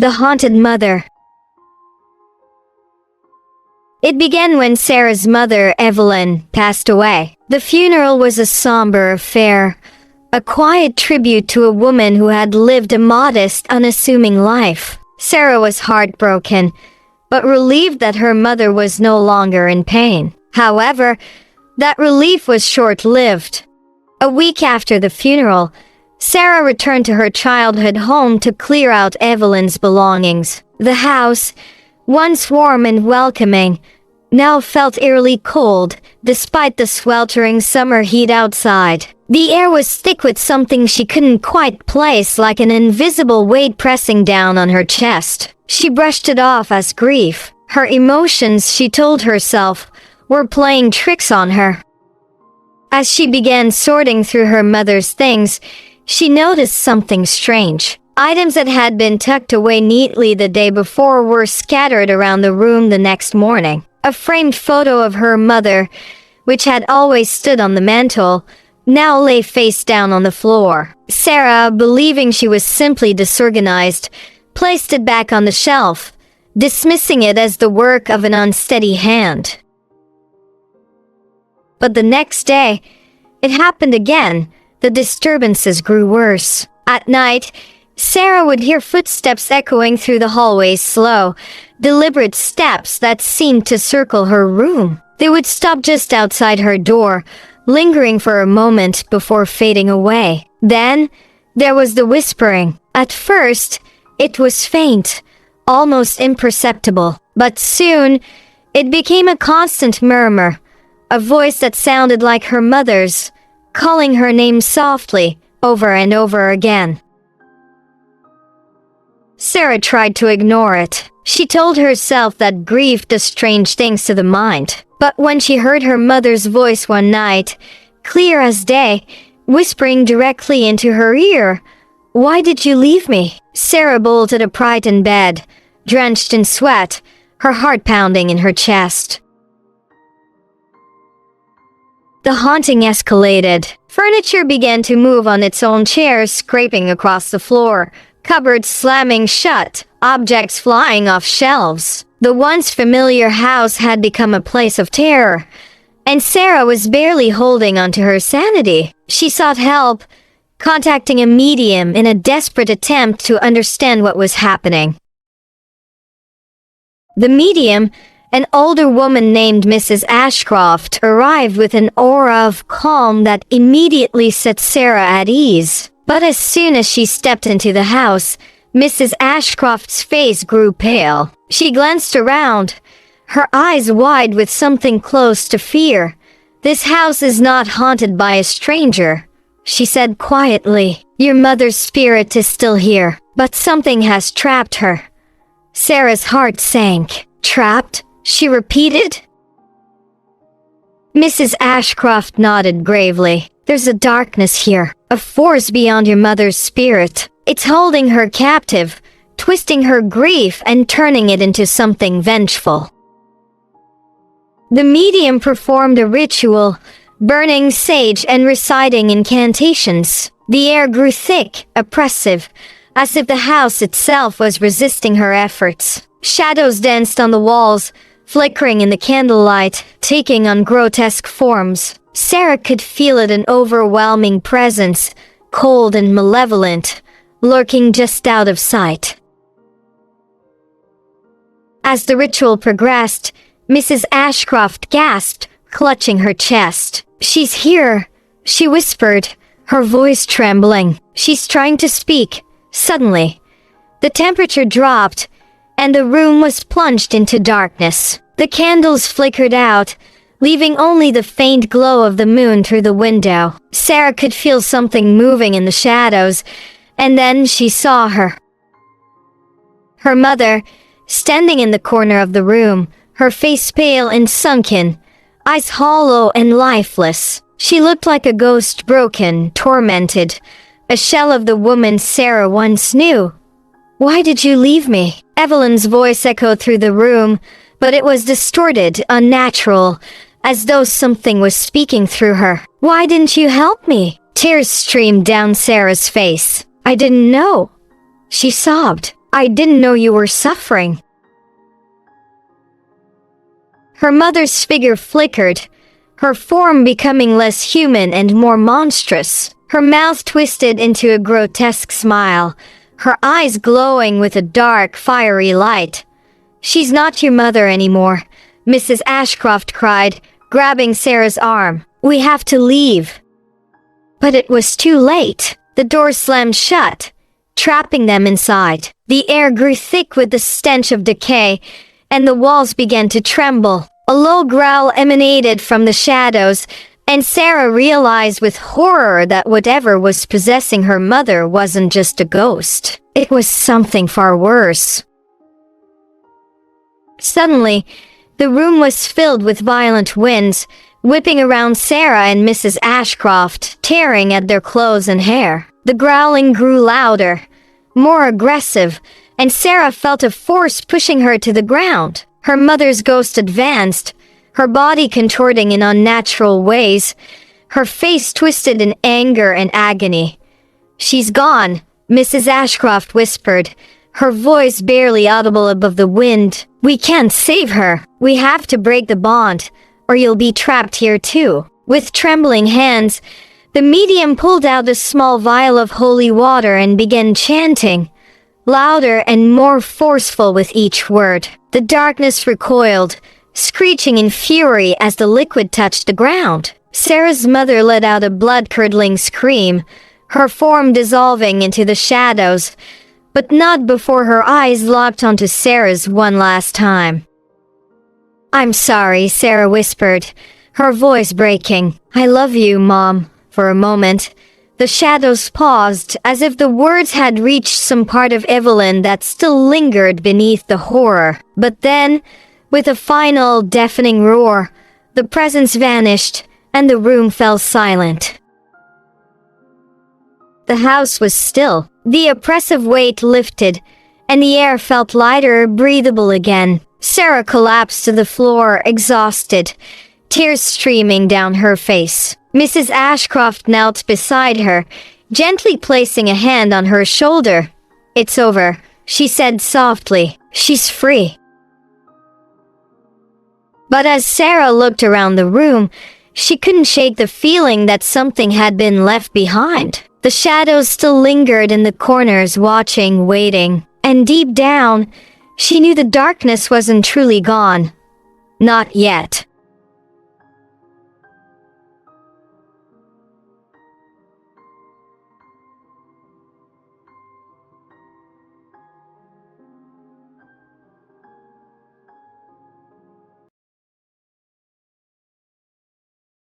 The Haunted Mother. It began when Sarah's mother, Evelyn, passed away. The funeral was a somber affair, a quiet tribute to a woman who had lived a modest, unassuming life. Sarah was heartbroken, but relieved that her mother was no longer in pain. However, that relief was short-lived. A week after the funeral, Sarah returned to her childhood home to clear out Evelyn's belongings. The house, once warm and welcoming, now felt eerily cold, despite the sweltering summer heat outside. The air was thick with something she couldn't quite place, like an invisible weight pressing down on her chest. She brushed it off as grief. Her emotions, she told herself, were playing tricks on her. As she began sorting through her mother's things, she noticed something strange. Items that had been tucked away neatly the day before were scattered around the room the next morning. A framed photo of her mother, which had always stood on the mantel, now lay face down on the floor. Sarah, believing she was simply disorganized, placed it back on the shelf, dismissing it as the work of an unsteady hand. But the next day, it happened again. The disturbances grew worse. At night, Sarah would hear footsteps echoing through the hallways, slow, deliberate steps that seemed to circle her room. They would stop just outside her door, lingering for a moment before fading away. Then, there was the whispering. At first, it was faint, almost imperceptible. But soon, it became a constant murmur, a voice that sounded like her mother's, calling her name softly, over and over again. Sarah tried to ignore it. She told herself that grief does strange things to the mind. But when she heard her mother's voice one night, clear as day, whispering directly into her ear, "Why did you leave me?" Sarah bolted upright in bed, drenched in sweat, her heart pounding in her chest. The haunting escalated. Furniture began to move on its own, chairs scraping across the floor, cupboards slamming shut, objects flying off shelves. The once familiar house had become a place of terror, and Sarah was barely holding onto her sanity. She sought help, contacting a medium in a desperate attempt to understand what was happening. The medium, an older woman named Mrs. Ashcroft, arrived with an aura of calm that immediately set Sarah at ease. But as soon as she stepped into the house, Mrs. Ashcroft's face grew pale. She glanced around, her eyes wide with something close to fear. "This house is not haunted by a stranger," she said quietly. "Your mother's spirit is still here, but something has trapped her." Sarah's heart sank. "Trapped?" she repeated. Mrs. Ashcroft nodded gravely. "There's a darkness here, a force beyond your mother's spirit. It's holding her captive, twisting her grief and turning it into something vengeful." The medium performed a ritual, burning sage and reciting incantations. The air grew thick, oppressive, as if the house itself was resisting her efforts. Shadows danced on the walls, flickering in the candlelight, taking on grotesque forms. Sarah could feel it, an overwhelming presence, cold and malevolent, lurking just out of sight. As the ritual progressed, Mrs. Ashcroft gasped, clutching her chest. "She's here," she whispered, her voice trembling. "She's trying to speak." Suddenly, the temperature dropped, and the room was plunged into darkness. The candles flickered out, leaving only the faint glow of the moon through the window. Sarah could feel something moving in the shadows, and then she saw her. Her mother, standing in the corner of the room, her face pale and sunken, eyes hollow and lifeless. She looked like a ghost, broken, tormented, a shell of the woman Sarah once knew. "Why did you leave me?" Evelyn's voice echoed through the room, but it was distorted, unnatural, as though something was speaking through her. "Why didn't you help me?" Tears streamed down Sarah's face. "I didn't know," she sobbed. I didn't know you were suffering." Her mother's figure flickered, her form becoming less human and more monstrous. Her mouth twisted into a grotesque smile, her eyes glowing with a dark, fiery light. "She's not your mother anymore," Mrs. Ashcroft cried, grabbing Sarah's arm. "We have to leave." But it was too late. The door slammed shut, trapping them inside. The air grew thick with the stench of decay, and the walls began to tremble. A low growl emanated from the shadows, and Sarah realized with horror that whatever was possessing her mother wasn't just a ghost. It was something far worse. Suddenly, the room was filled with violent winds, whipping around Sarah and Mrs. Ashcroft, tearing at their clothes and hair. The growling grew louder, more aggressive, and Sarah felt a force pushing her to the ground. Her mother's ghost advanced, her body contorting in unnatural ways, her face twisted in anger and agony. "She's gone," Mrs. Ashcroft whispered, her voice barely audible above the wind. "We can't save her. We have to break the bond, or you'll be trapped here too." With trembling hands, the medium pulled out a small vial of holy water and began chanting, louder and more forceful with each word. The darkness recoiled, screeching in fury as the liquid touched the ground. Sarah's mother let out a blood-curdling scream, her form dissolving into the shadows, but not before her eyes locked onto Sarah's one last time. "I'm sorry," Sarah whispered, her voice breaking. "I love you, Mom." For a moment, the shadows paused, as if the words had reached some part of Evelyn that still lingered beneath the horror. But then, with a final, deafening roar, the presence vanished, and the room fell silent. The house was still. The oppressive weight lifted, and the air felt lighter, breathable again. Sarah collapsed to the floor, exhausted, tears streaming down her face. Mrs. Ashcroft knelt beside her, gently placing a hand on her shoulder. "It's over," she said softly. "She's free." But as Sarah looked around the room, she couldn't shake the feeling that something had been left behind. The shadows still lingered in the corners, watching, waiting. And deep down, she knew the darkness wasn't truly gone. Not yet.